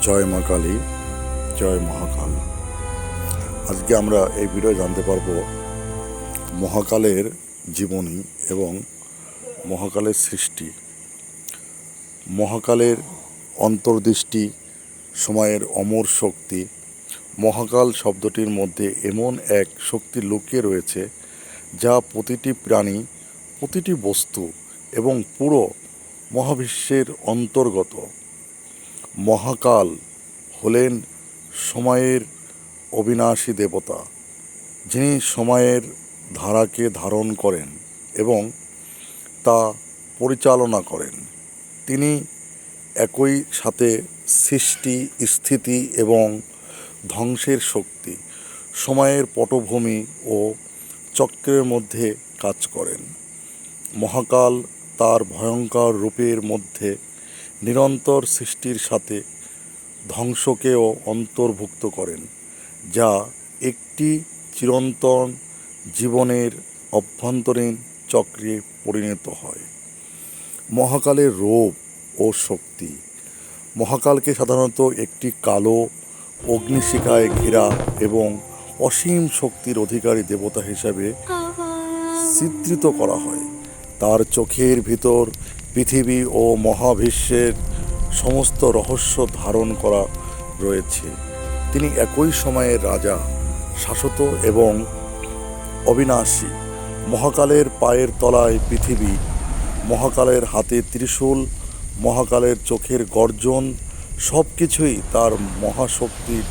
জয় মা কালী, জয় মহাকাল। আজকে আমরা এই ভিডিও জানতে পারবো মহাকালের জীবনী এবং মহাকালের সৃষ্টি। মহাকালের অন্তর্দৃষ্টি, সময়ের অমর শক্তি। মহাকাল শব্দটির মধ্যে এমন এক শক্তি লুকিয়ে রয়েছে যা প্রতিটি প্রাণী, প্রতিটি বস্তু এবং পুরো মহাবিশ্বের অন্তর্গত। মহাকাল হলেন সময়ের অবিনাশী দেবতা, যিনি সময়ের ধারাকে ধারণ করেন এবং তা পরিচালনা করেন। তিনি একই সাথে সৃষ্টি, স্থিতি এবং ধ্বংসের শক্তি, সময়ের পটভূমি ও চক্রের মধ্যে কাজ করেন। মহাকাল তার ভয়ঙ্কর রূপের মধ্যে নিরন্তর সৃষ্টির সাথে ধ্বংসকেও অন্তর্ভুক্ত করেন, যা একটি চিরন্তন জীবনের অভ্যন্তরীণ চক্রে পরিণত হয়। মহাকালের রূপ ও শক্তি। মহাকালকে সাধারণত একটি কালো অগ্নিশিখায় ঘেরা এবং অসীম শক্তির অধিকারী দেবতা হিসাবে চিত্রিত করা হয়। তার চোখের ভিতর পৃথিবী ও মহাবিশ্বের সমস্ত রহস্য ধারণ করা রয়েছে। তিনি একই সময়ের রাজা, শাশ্বত এবং অবিনাশী। মহাকালের পায়ের তলায় পৃথিবী, মহাকালের হাতে ত্রিশূল, মহাকালের চোখের গর্জন, সব কিছুই তার মহাশক্তির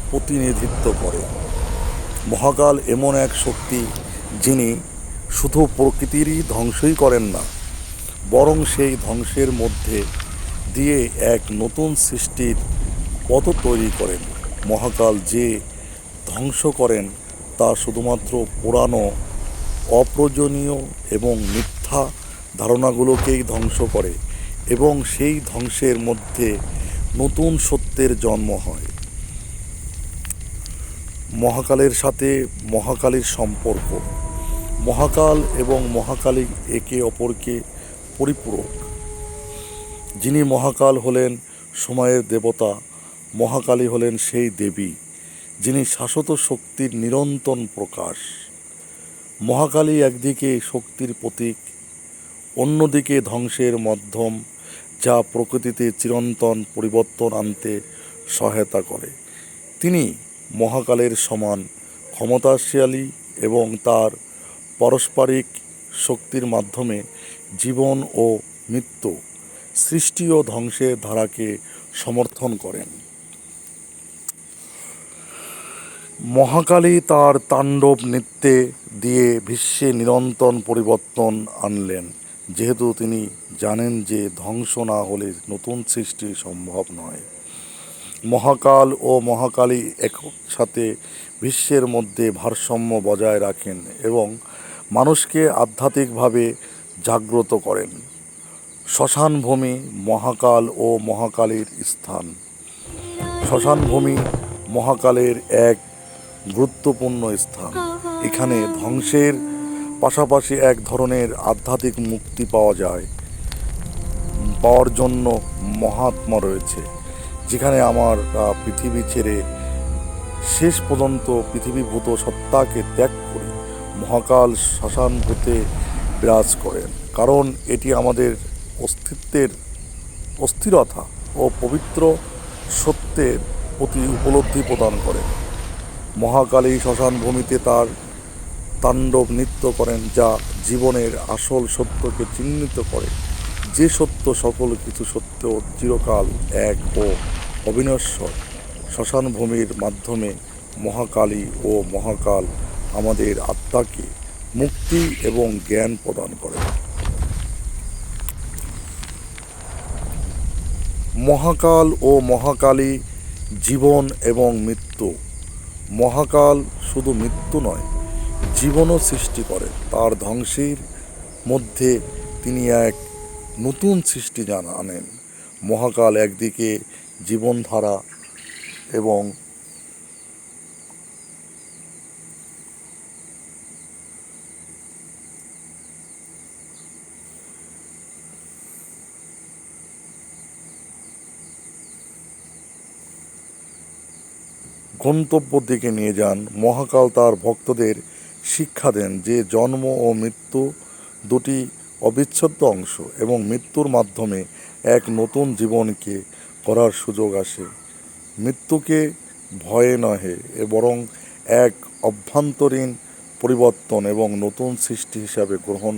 প্রতিনিধিত্ব করে। মহাকাল এমন এক শক্তি যিনি শুধু প্রকৃতিরই ধ্বংসই করেন না, বরং সেই ধ্বংসের মধ্যে দিয়ে এক নতুন সৃষ্টির পথ তৈরি করেন। মহাকাল যে ধ্বংস করেন তা শুধুমাত্র পুরানো, অপ্রয়োজনীয় এবং মিথ্যা ধারণাগুলোকেই ধ্বংস করে এবং সেই ধ্বংসের মধ্যে নতুন সত্যের জন্ম হয়। মহাকালের সাথে মহাকালীর সম্পর্ক। মহাকাল এবং মহাকালী একে অপরকে পরিপূরক। যিনি মহাকাল হলেন সময়ের দেবতা, মহাকালী হলেন সেই দেবী যিনি শাশ্বত শক্তির নিরন্তর প্রকাশ। মহাকালী একদিকে শক্তির প্রতীক, অন্যদিকে ধ্বংসের মাধ্যম, যা প্রকৃতিতে চিরন্তন পরিবর্তন আনতে সহায়তা করে। তিনি মহাকালের সমান ক্ষমতাশালী এবং তার পারস্পরিক শক্তির মাধ্যমে জীবন ও মৃত্যু, সৃষ্টি ও ধ্বংসের ধারাকে সমর্থন করেন। মহাকালী তার তাণ্ডব নৃত্যে দিয়ে বিশ্বে নিরন্তর পরিবর্তন আনলেন, যেহেতু তিনি জানেন যে ধ্বংস না হলে নতুন সৃষ্টি সম্ভব নয়। মহাকাল ও মহাকালী একসাথে বিশ্বের মধ্যে ভারসাম্য বজায় রাখেন এবং মানুষকে আধ্যাত্মিকভাবে জাগ্রত করেন। শ্মশানভূমি মহাকাল ও মহাকালীর স্থান। শ্মশানভূমি মহাকালের এক গুরুত্বপূর্ণ স্থান। এখানে ধ্বংসের পাশাপাশি এক ধরনের আধ্যাত্মিক মুক্তি পাওয়ার জন্য মহাত্মা রয়েছে, যেখানে আমরা পৃথিবী ছেড়ে শেষ পর্যন্ত পৃথিবীভূত সত্তাকে ত্যাগ করি। মহাকাল শ্মশানভূতে বিরাজ করেন, কারণ এটি আমাদের অস্তিত্বের অস্থিরতা ও পবিত্র সত্যের প্রতি উপলব্ধি প্রদান করে। মহাকালী শ্মশানভূমিতে তার তাণ্ডব নৃত্য করেন, যা জীবনের আসল সত্যকে চিহ্নিত করে, যে সত্য সকল কিছু সত্য চিরকাল এক ও অবিনশ্বর। শ্মশানভূমির মাধ্যমে মহাকালী ও মহাকাল আমাদের আত্মাকে মুক্তি এবং জ্ঞান প্রদান করে। মহাকাল ও মহাকালী জীবন এবং মৃত্যু। মহাকাল শুধু মৃত্যু নয়, জীবনও সৃষ্টি করে। তার ধ্বংসের মধ্যে তিনি এক নতুন সৃষ্টি আনেন। মহাকাল একদিকে জীবনধারা এবং গন্তব্যের দিকে নিয়ে যান। মহাকাল তার ভক্তদের শিক্ষা দেন যে জন্ম ও মৃত্যু দুটি অবিচ্ছেদ্য অংশ এবং মৃত্যুর মাধ্যমে এক নতুন জীবনকে করার সুযোগ আসে। মৃত্যুকে ভয়ে নহে বরং এক অভ্যন্তরীণ পরিবর্তন এবং নতুন সৃষ্টি হিসাবে গ্রহণ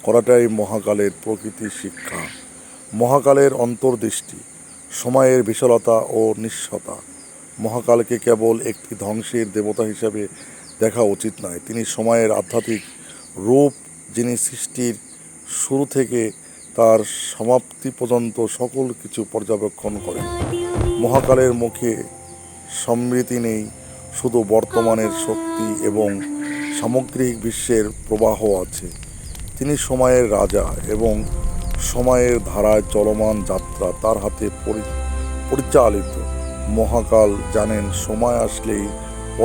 করাটাই মহাকালের প্রকৃতির শিক্ষা। মহাকালের অন্তর্দৃষ্টি, সময়ের বিশালতা ও নিঃস্বতা। মহাকালকে কেবল একটি ধ্বংসের দেবতা হিসাবে দেখা উচিত নয়, তিনি সময়ের আধ্যাত্মিক রূপ, যিনি সৃষ্টির শুরু থেকে তার সমাপ্তি পর্যন্ত সকল কিছু পর্যবেক্ষণ করেন। মহাকালের মুখে সমৃদ্ধি নেই, শুধু বর্তমানের শক্তি এবং সামগ্রিক বিশ্বের প্রবাহ আছে। তিনি সময়ের রাজা এবং সময়ের ধারায় চলমান যাত্রা তার হাতে পরিচালিত। মহাকাল জানেন সময় আসলেই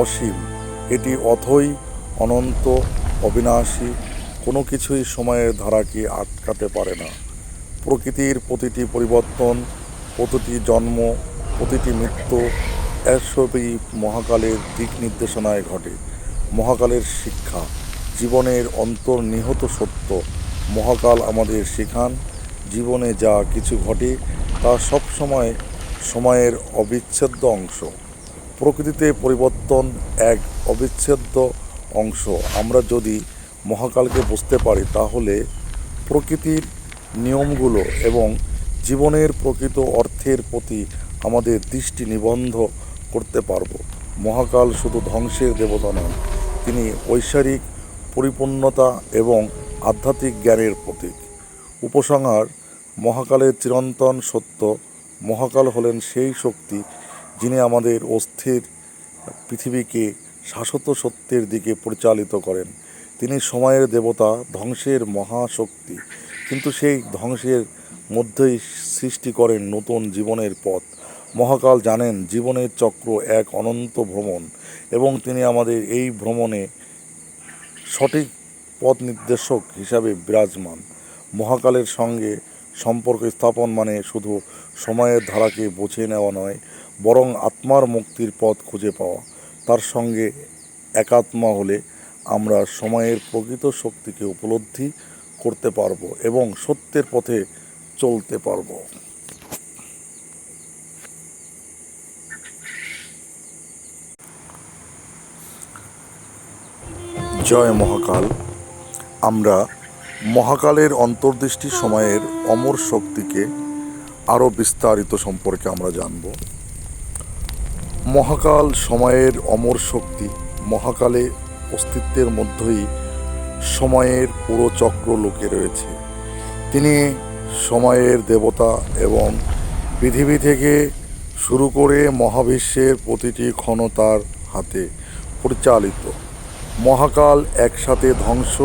অসীম, এটি অথই অনন্ত, অবিনাশী, কোনো কিছুই সময়ের ধারাকে আটকাতে পারে না। প্রকৃতির প্রতিটি পরিবর্তন, প্রতিটি জন্ম, প্রতিটি মৃত্যু এসবই মহাকালের দিক নির্দেশনায় ঘটে। মহাকালের শিক্ষা, জীবনের অন্তর্নিহিত সত্য। মহাকাল আমাদের শেখান, জীবনে যা কিছু ঘটে তা সবসময় সময়ের অবিচ্ছেদ্য অংশ। প্রকৃতিতে পরিবর্তন এক অবিচ্ছেদ্য অংশ। আমরা যদি মহাকালকে বুঝতে পারি তাহলে প্রকৃতির নিয়মগুলো এবং জীবনের প্রকৃত অর্থের প্রতি আমাদের দৃষ্টি নিবদ্ধ করতে পারব। মহাকাল শুধু ধ্বংসের দেবতা নন, তিনি ঐশ্বরিক পরিপূর্ণতা এবং আধ্যাত্মিক জ্ঞানের প্রতীক। উপসংহার, মহাকালের চিরন্তন সত্য। মহাকাল হলেন সেই শক্তি যিনি আমাদের অস্থির পৃথিবীকে শাশ্বত সত্যের দিকে পরিচালিত করেন। তিনি সময়ের দেবতা, ধ্বংসের মহাশক্তি, কিন্তু সেই ধ্বংসের মধ্যেই সৃষ্টি করেন নতুন জীবনের পথ। মহাকাল জানেন জীবনের চক্র এক অনন্ত ভ্রমণ এবং তিনি আমাদের এই ভ্রমণে সঠিক পথ নির্দেশক হিসাবে বিরাজমান। মহাকালের সঙ্গে সম্পর্ক স্থাপন মানে শুধু সময়ের ধারাকে বুঝে নেওয়া নয়, বরং আত্মার মুক্তির পথ খুঁজে পাওয়া। তার সঙ্গে একাত্মা হলে আমরা সময়ের প্রকৃত শক্তিকে উপলব্ধি করতে পারব এবং সত্যের পথে চলতে পারব। জয় মহাকাল। আমরা মহাকালের অন্তর্দৃষ্টি, সময়ের অমর শক্তিকে আরও বিস্তারিত সম্পর্কে আমরা জানব। মহাকাল সময়ের অমর শক্তি। মহাকালে অস্তিত্বের মধ্যেই সময়ের পুরো চক্র লুকিয়ে রয়েছে। তিনি সময়ের দেবতা এবং পৃথিবী থেকে শুরু করে মহাবিশ্বের প্রতিটি ক্ষণ তার হাতে পরিচালিত। মহাকাল একসাথে ধ্বংস,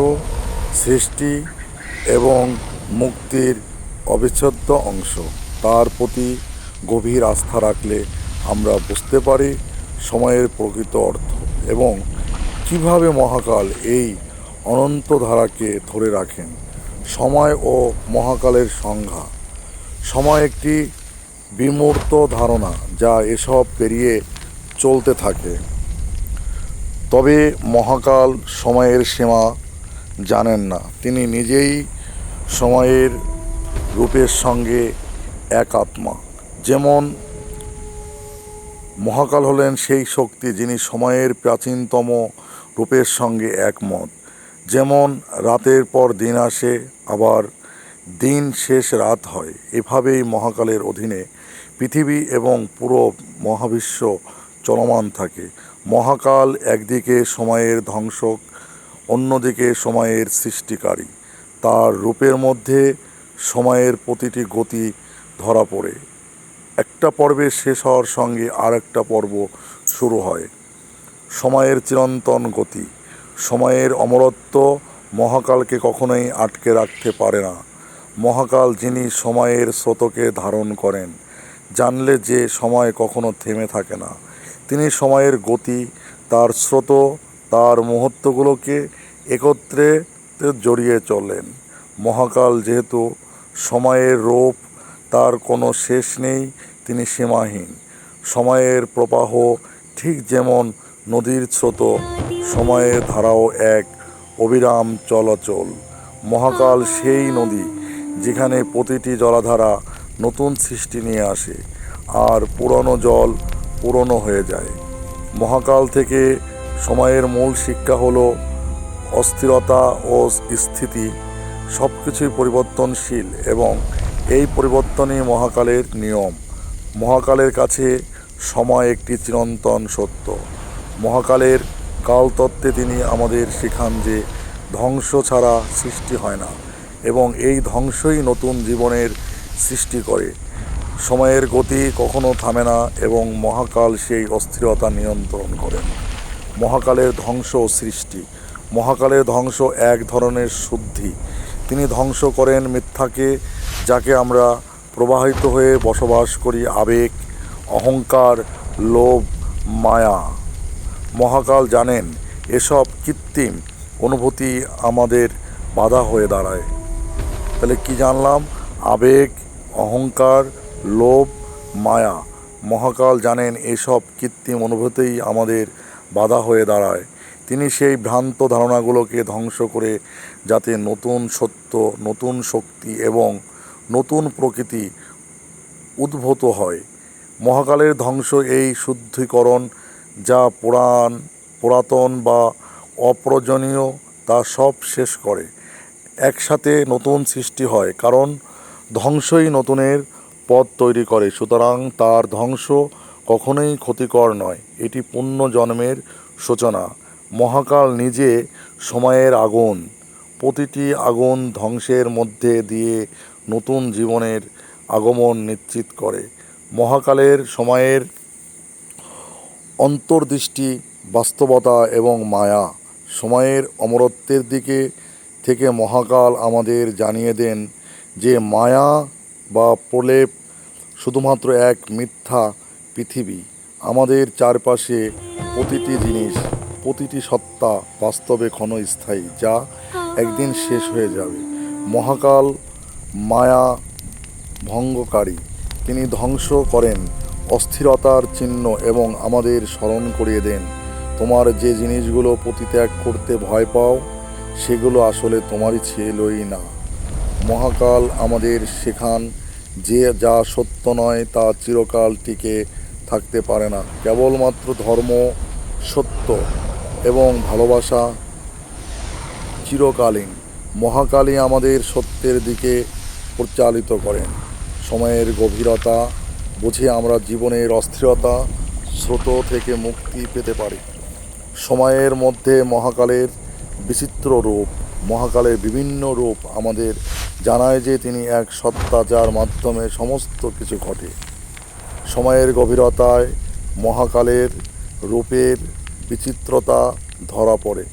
সৃষ্টি এবং মুক্তির অবিচ্ছেদ্য অংশ। তার প্রতি গভীর আস্থা রাখলে আমরা বুঝতে পারি সময়ের প্রকৃত অর্থ এবং কিভাবে মহাকাল এই অনন্ত ধারাকে ধরে রাখেন। সময় ও মহাকালের সংজ্ঞা। সময় একটি বিমূর্ত ধারণা যা এসব পেরিয়ে চলতে থাকে। তবে মহাকাল সময়ের সীমা জানেন না, তিনি নিজেই সময়ের রূপের সঙ্গে এক আত্মা। যেমন মহাকাল হলেন সেই শক্তি যিনি সময়ের প্রাচীনতম রূপের সঙ্গে একমত। যেমন রাতের পর দিন আসে, আবার দিন শেষ রাত হয়, এভাবেই মহাকালের অধীনে পৃথিবী এবং পুরো মহাবিশ্ব চলমান থাকে। মহাকাল একদিকে সময়ের ধ্বংসক, অন্যদিকে সময়ের সৃষ্টিকারী। তার রূপের মধ্যে সময়ের প্রতিটি গতি ধরা পড়ে। একটা পর্বের শেষ হওয়ার সঙ্গে আরেকটা পর্ব শুরু হয়। সময়ের চিরন্তন গতি, সময়ের অমরত্ব মহাকালকে কখনোই আটকে রাখতে পারে না। মহাকাল যিনি সময়ের স্রোতকে ধারণ করেন, জানলে যে সময় কখনো থেমে থাকে না। তিনি সময়ের গতি, তার স্রোত, তার মুহূর্তগুলোকে একত্রে জড়িয়ে চলেন। মহাকাল যেহেতু সময়ের রূপ, তার কোনো শেষ নেই, তিনি সীমাহীন। সময়ের প্রবাহ ঠিক যেমন নদীর স্রোত, সময়ের ধারাও এক অবিরাম চলাচল। মহাকাল সেই নদী যেখানে প্রতিটি জলাধারা নতুন সৃষ্টি নিয়ে আসে আর পুরনো জল পুরনো হয়ে যায়। মহাকাল থেকে সময়ের মূল শিক্ষা হলো অস্থিরতা ও স্থিতি। সব কিছুই পরিবর্তনশীল এবং এই পরিবর্তনই মহাকালের নিয়ম। মহাকালের কাছে সময় একটি চিরন্তন সত্য। মহাকালের কালতত্ত্বে তিনি আমাদের শেখান যে ধ্বংস ছাড়া সৃষ্টি হয় না এবং এই ধ্বংসই নতুন জীবনের সৃষ্টি করে। সময়ের গতি কখনো থামে না এবং মহাকাল সেই অস্থিরতা নিয়ন্ত্রণ করেন। মহাকালের ধ্বংস ও সৃষ্টি। মহাকালের ধ্বংস এক ধরনের শুদ্ধি। তিনি ধ্বংস করেন মিথ্যাকে, যাকে আমরা প্রবাহিত হয়ে বসবাস করি আবেগ, অহংকার, লোভ, মায়া। মহাকাল জানেন এসব কৃত্রিম অনুভূতি আমাদের বাধা হয়ে দাঁড়ায়। তাহলে কি জানলাম? আবেগ, অহংকার, লোভ, মায়া। মহাকাল জানেন এসব কৃত্রিম অনুভূতিই আমাদের বাধা হয়ে দাঁড়ায়। তিনি সেই ভ্রান্ত ধারণাগুলোকে ধ্বংস করে যাতে নতুন সত্য, নতুন শক্তি এবং নতুন প্রকৃতি উদ্ভূত হয়। মহাকালের ধ্বংস এই শুদ্ধিকরণ, যা পুরাতন বা অপ্রয়োজনীয় তা সব শেষ করে। একসাথে নতুন সৃষ্টি হয়, কারণ ধ্বংসই নতুনের পথ তৈরি করে। সুতরাং তার ধ্বংস কখনোই ক্ষতিকর নয়, এটি পুনর্জন্মের সূচনা। মহাকাল নিজে সময়ের আগুন। প্রতিটি আগুন ধ্বংসের মধ্যে দিয়ে নতুন জীবনের আগমন নিশ্চিত করে। মহাকালের সময়ের অন্তর্দৃষ্টি, বাস্তবতা এবং মায়া। সময়ের অমরত্বের দিকে থেকে মহাকাল আমাদের জানিয়ে দেন যে মায়া বা প্রলেপ শুধুমাত্র এক মিথ্যা পৃথিবী। আমাদের চারপাশে প্রতিটি জিনিস, প্রতিটি সত্তা বাস্তবে ক্ষণস্থায়ী, যা একদিন শেষ হয়ে যাবে। মহাকাল মায়া ভঙ্গকারী। তিনি ধ্বংস করেন অস্থিরতার চিহ্ন এবং আমাদের স্মরণ করিয়ে দেন, তোমার যে জিনিসগুলো পরিত্যাগ করতে ভয় পাও সেগুলো আসলে তোমারই ছিলই না। মহাকাল আমাদের শেখান যে যা সত্য নয় তা চিরকাল টিকে থাকতে পারে না। কেবলমাত্র ধর্ম, সত্য এবং ভালোবাসা চিরকালীন। মহাকালই আমাদের সত্যের দিকে পরিচালিত করেন। সময়ের গভীরতা বুঝে আমরা জীবনের অস্থিরতা স্রোত থেকে মুক্তি পেতে পারি। সময়ের মধ্যে মহাকালের বিচিত্র রূপ। মহাকালের বিভিন্ন রূপ আমাদের জানায় যে তিনি এক সত্তা যার মাধ্যমে সমস্ত কিছু ঘটে। সময়ের গভীরতায় মহাকালের রূপের বিচিত্রতা ধরা পড়ে।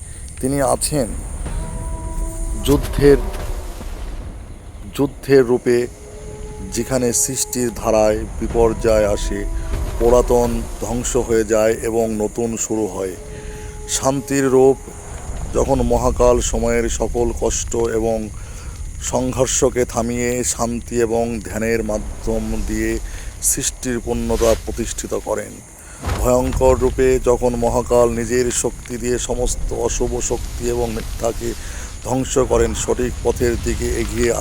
তিনি আছেন যুদ্ধের রূপে, যেখানে সৃষ্টির ধারায় বিপর্যয় আসে, পুরাতন ধ্বংস হয়ে যায় এবং নতুন শুরু হয়। শান্তির রূপ, যখন মহাকাল সময়ের সকল কষ্ট এবং সংঘর্ষকে থামিয়ে শান্তি এবং ধ্যানের মাধ্যম দিয়ে সৃষ্টির পূর্ণতা প্রতিষ্ঠিত করেন। ভয়ঙ্কর রূপে, যখন মহাকাল নিজের শক্তি দিয়ে সমস্ত অশুভ শক্তি এবং মিথ্যাকে ধ্বংস করেন, সঠিক পথের দিকে এগিয়ে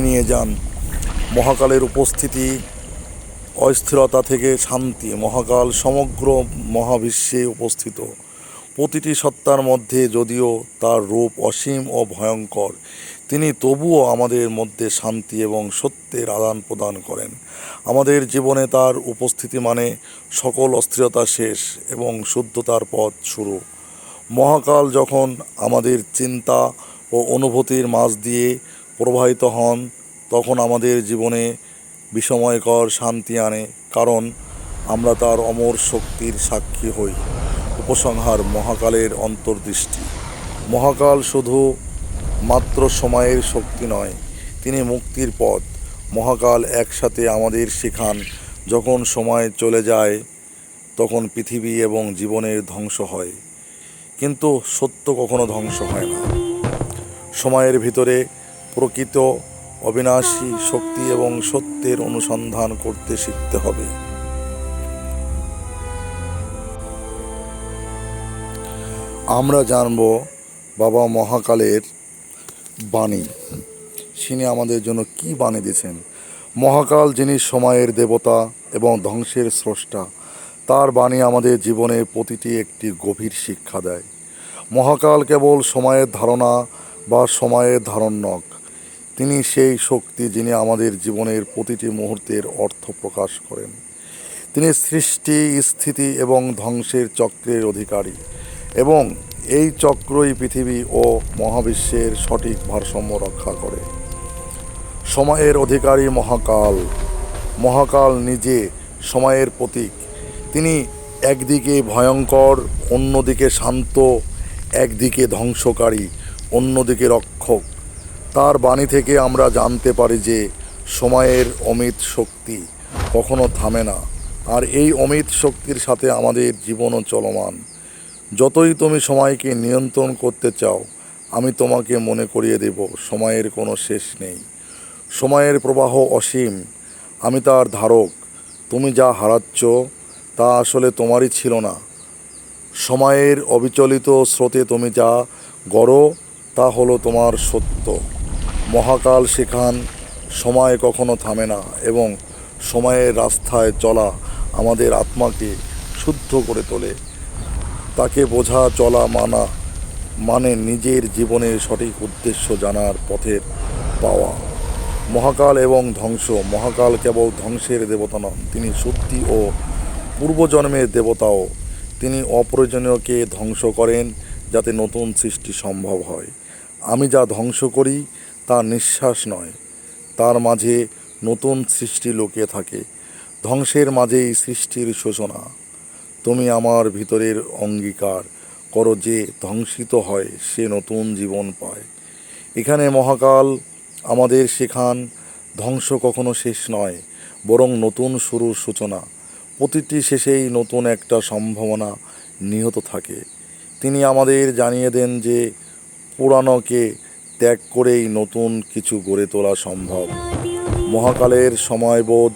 নিয়ে যান। মহাকালের উপস্থিতি অস্থিরতা থেকে শান্তি। মহাকাল সমগ্র মহাবিশ্বে উপস্থিত। প্রতিটি সত্তার মধ্যে, যদিও তার রূপ অসীম ও ভয়ঙ্কর, তিনি তবুও আমাদের মধ্যে শান্তি এবং সত্যের আদান প্রদান করেন। আমাদের জীবনে তার উপস্থিতি মানে সকল অস্থিরতা শেষ এবং শুদ্ধতার পথ শুরু। মহাকাল যখন আমাদের চিন্তা ও অনুভূতির মাঝ দিয়ে প্রবাহিত হন, তখন আমাদের জীবনে বিস্ময়কর শান্তি আনে, কারণ আমরা তার অমর শক্তির সাক্ষী হই। উপসংহার: মহাকালের অন্তর্দৃষ্টি। মহাকাল শুধু মাত্র সময়ের শক্তি নয়, তিনি মুক্তির পথ। মহাকাল একসাথে আমাদের শেখান, যখন সময় চলে যায় তখন পৃথিবী এবং জীবনের ধ্বংস হয়, কিন্তু সত্য কখনো ধ্বংস হয় না। সময়ের ভিতরে প্রকৃত অবিনাশী শক্তি এবং সত্যের অনুসন্ধান করতে শিখতে হবে। আমরা জানব বাবা মহাকালের বাণী। তিনি আমাদের জন্য কি বাণী দিয়েছেন। মহাকাল যিনি সময়ের দেবতা এবং ধ্বংসের স্রষ্টা, তার বাণী আমাদের জীবনে প্রতিটি একটি গভীর শিক্ষা দেয়। মহাকাল কেবল সময়ের ধারণা বা সময়ের ধারণক, তিনি সেই শক্তি যিনি আমাদের জীবনের প্রতিটি মুহূর্তের অর্থ প্রকাশ করেন। তিনি সৃষ্টি, স্থিতি এবং ধ্বংসের চক্রের অধিকারী, এবং এই চক্রই পৃথিবী ও মহাবিশ্বের সঠিক ভারসাম্য রক্ষা করে। সময়ের অধিকারী মহাকাল। মহাকাল নিজে সময়ের প্রতীক। তিনি একদিকে ভয়ঙ্কর, অন্যদিকে শান্ত, একদিকে ধ্বংসকারী, অন্যদিকে রক্ষক। তার বাণী থেকে আমরা জানতে পারি যে সময়ের অমিত শক্তি কখনো থামে না, আর এই অমিত শক্তির সাথে আমাদের জীবনও চলমান। যতই তুমি সময়কে নিয়ন্ত্রণ করতে চাও, আমি তোমাকে মনে করিয়ে দেব সময়ের কোনো শেষ নেই। সময়ের প্রবাহ অসীম, আমি তার ধারক। তুমি যা হারাচ্ছ তা আসলে তোমারই ছিল না। সময়ের অবিচলিত স্রোতে তুমি যা গড়ো তা হলো তোমার সত্য। মহাকাল শেখান সময় কখনো থামে না, এবং সময়ের রাস্তায় চলা আমাদের আত্মাকে শুদ্ধ করে তোলে। তাকে বোঝা চলা মানে নিজের জীবনের সঠিক উদ্দেশ্য জানার পথের পাওয়া। মহাকাল এবং ধ্বংস। মহাকাল কেবল ধ্বংসের দেবতা নন, তিনি শুদ্ধি ও পূর্বজন্মের দেবতাও। তিনি অপ্রয়োজনীয়কে ধ্বংস করেন যাতে নতুন সৃষ্টি সম্ভব হয়। আমি যা ধ্বংস করি তা নিঃশ্বাস নয়, তার মাঝে নতুন সৃষ্টি লুকিয়ে থাকে। ধ্বংসের মাঝেই সৃষ্টির সূচনা। তুমি আমার ভিতরের অঙ্গীকার করো যে ধ্বংসিত হয় সে নতুন জীবন পায়। এখানে মহাকাল আমাদের শেখান ধ্বংস কখনো শেষ নয়, বরং নতুন শুরুর সূচনা। প্রতিটি শেষেই নতুন একটা সম্ভাবনা নিহিত থাকে। তিনি আমাদের জানিয়ে দেন যে পুরানোকে ত্যাগ করেই নতুন কিছু গড়ে তোলা সম্ভব। মহাকালের সময়বোধ।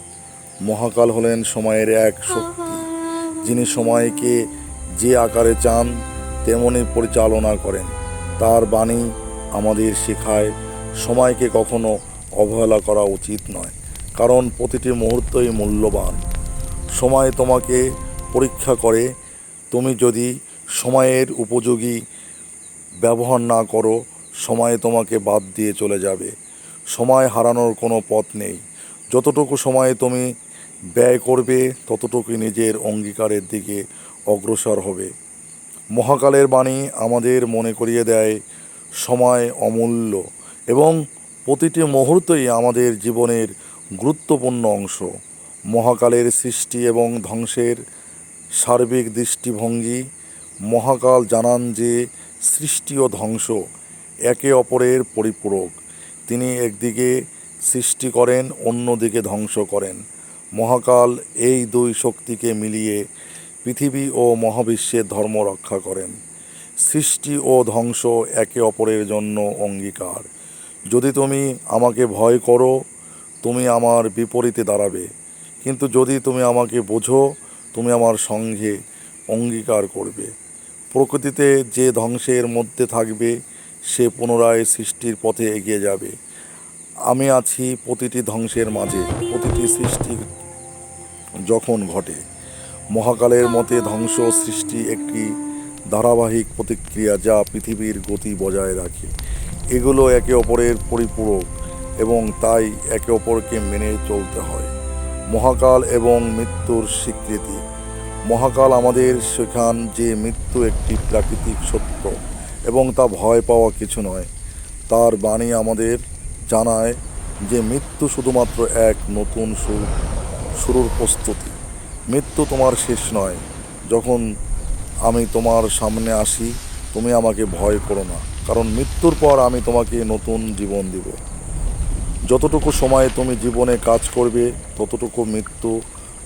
মহাকাল হলেন সময়ের এক শক্তি, যিনি সময়কে যে আকারে চান তেমনি পরিচালনা করেন। তার বাণী আমাদের শেখায় সময়কে কখনো অবহেলা করা উচিত নয়, কারণ প্রতিটি মুহূর্তই মূল্যবান। সময় তোমাকে পরীক্ষা করে। তুমি যদি সময়ের উপযোগী ব্যবহার না করো, সময় তোমাকে বাদ দিয়ে চলে যাবে। সময় হারানোর কোনো পথ নেই। যতটুকু সময় তুমি ব্যয় করবে, ততটুকুই নিজের অঙ্গীকারের দিকে অগ্রসর হবে। মহাকালের বাণী আমাদের মনে করিয়ে দেয় সময় অমূল্য, এবং প্রতিটি মুহূর্তই আমাদের জীবনের গুরুত্বপূর্ণ অংশ। মহাকালের সৃষ্টি এবং ধ্বংসের সার্বিক দৃষ্টিভঙ্গি। মহাকাল জানান যে সৃষ্টি ও ধ্বংস একে অপরের পরিপূরক। তিনি একদিকে সৃষ্টি করেন, অন্যদিকে ধ্বংস করেন। মহাকাল এই দুই শক্তিকে মিলিয়ে পৃথিবী ও মহাবিশ্বের ধর্ম রক্ষা করেন। সৃষ্টি ও ধ্বংস একে অপরের জন্য অঙ্গীকার। যদি তুমি আমাকে ভয় করো, তুমি আমার বিপরীতে দাঁড়াবে, কিন্তু যদি তুমি আমাকে বোঝো, তুমি আমার সঙ্গে অঙ্গীকার করবে। প্রকৃতিতে যে ধ্বংসের মধ্যে থাকবে সে পুনরায় সৃষ্টির পথে এগিয়ে যাবে। আমি আছি প্রতিটি ধ্বংসের মাঝে, প্রতিটি সৃষ্টি যখন ঘটে। মহাকালের মতে ধ্বংস ও সৃষ্টি একটি ধারাবাহিক প্রতিক্রিয়া যা পৃথিবীর গতি বজায় রাখে। এগুলো একে অপরের পরিপূরক, এবং তাই একে অপরকে মেনে চলতে হয়। মহাকাল এবং মৃত্যুর স্বীকৃতি। মহাকাল আমাদের শেখান যে মৃত্যু একটি প্রাকৃতিক সত্য, এবং তা ভয় পাওয়া কিছু নয়। তার বাণী আমাদের জানায় যে মৃত্যু শুধুমাত্র এক নতুন শুরুর প্রস্তুতি। মৃত্যু তোমার শেষ নয়। যখন আমি তোমার সামনে আসি, তুমি আমাকে ভয় করো না, কারণ মৃত্যুর পর আমি তোমাকে নতুন জীবন দেব। যতটুকু সময় তুমি জীবনে কাজ করবে, ততটুকু মৃত্যু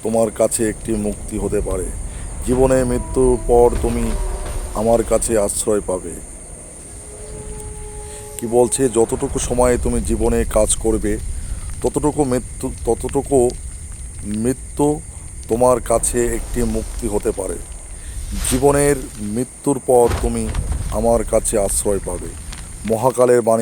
তোমার কাছে একটি মুক্তি হতে পারে। জীবনে মৃত্যুর পর তুমি আমার কাছে আশ্রয় পাবে। কি বলছে, যতটুকু সময় তুমি জীবনে কাজ করবে, ততটুকু মৃত্যু তোমার কাছে একটি মুক্তি হতে পারে। জীবনের মৃত্যুর পর তুমি আমার কাছে আশ্রয় পাবে। মহাকালের বাণী